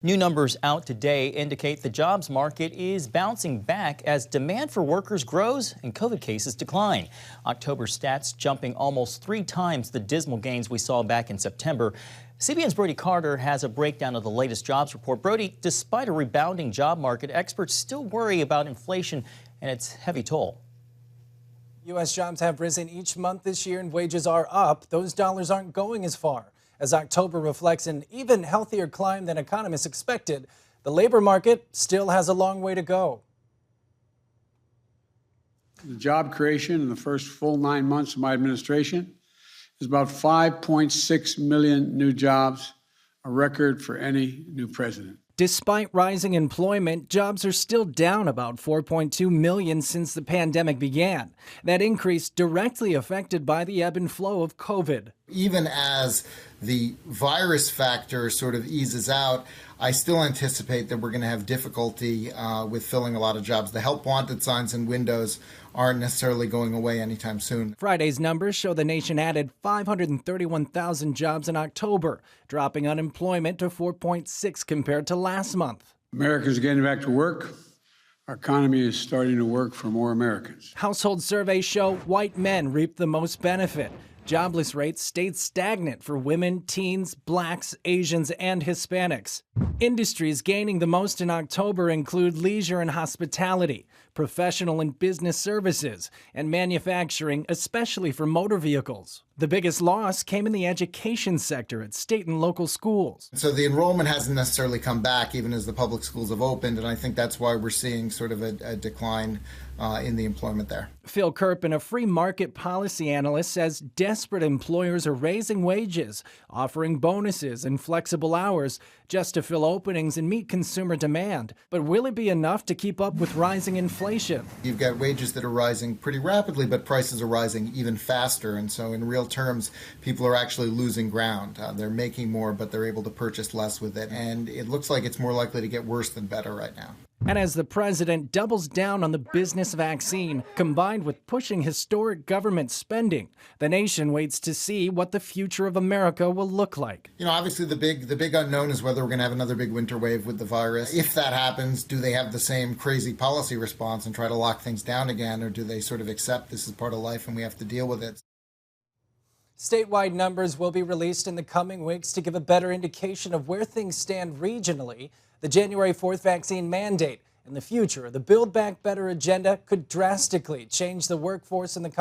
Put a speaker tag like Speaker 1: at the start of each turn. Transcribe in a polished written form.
Speaker 1: New numbers out today indicate the jobs market is bouncing back as demand for workers grows and COVID cases decline. October stats jumping almost 3 times the dismal gains we saw back in September. CBN's Brody Carter has a breakdown of the latest jobs report. Brody, despite a rebounding job market, experts still worry about inflation and its heavy toll.
Speaker 2: U.S. jobs have risen each month this year and wages are up. Those dollars aren't going as far. As October reflects an even healthier climb than economists expected, the labor market still has a long way to go.
Speaker 3: The job creation in the first full 9 months of my administration is about 5.6 million new jobs, a record for any new president.
Speaker 2: Despite rising employment, jobs are still down about 4.2 million since the pandemic began. That increase directly affected by the ebb and flow of COVID.
Speaker 4: Even as the virus factor sort of eases out, I still anticipate that we're going to have difficulty with filling a lot of jobs. The help wanted signs and windows aren't necessarily going away anytime soon.
Speaker 2: Friday's numbers show the nation added 531,000 jobs in October, dropping unemployment to 4.6 compared to last month.
Speaker 3: Americans are getting back to work. Our economy is starting to work for more Americans.
Speaker 2: Household surveys show white men reap the most benefit. Jobless rates stayed stagnant for women, teens, blacks, Asians, and Hispanics. Industries gaining the most in October include leisure and hospitality, professional and business services, and manufacturing, especially for motor vehicles. The biggest loss came in the education sector at state and local schools.
Speaker 4: So the enrollment hasn't necessarily come back even as the public schools have opened, and I think that's why we're seeing sort of a decline in the employment there.
Speaker 2: Phil Kerpen, a free market policy analyst, says desperate employers are raising wages, offering bonuses and flexible hours just to fill openings and meet consumer demand. But will it be enough to keep up with rising inflation?
Speaker 4: You've got wages that are rising pretty rapidly, but prices are rising even faster. And so in real terms, people are actually losing ground. They're making more, but they're able to purchase less with it. And it looks like it's more likely to get worse than better right now.
Speaker 2: And as the president doubles down on the business vaccine, combined with pushing historic government spending, the nation waits to see what the future of America will look like.
Speaker 4: You know, obviously the big unknown is whether we're going to have another big winter wave with the virus. If that happens, do they have the same crazy policy response and try to lock things down again, or do they sort of accept this is part of life and we have to deal with it?
Speaker 2: Statewide numbers will be released in the coming weeks to give a better indication of where things stand regionally. The January 4th vaccine mandate and the future of the Build Back Better agenda could drastically change the workforce in the country.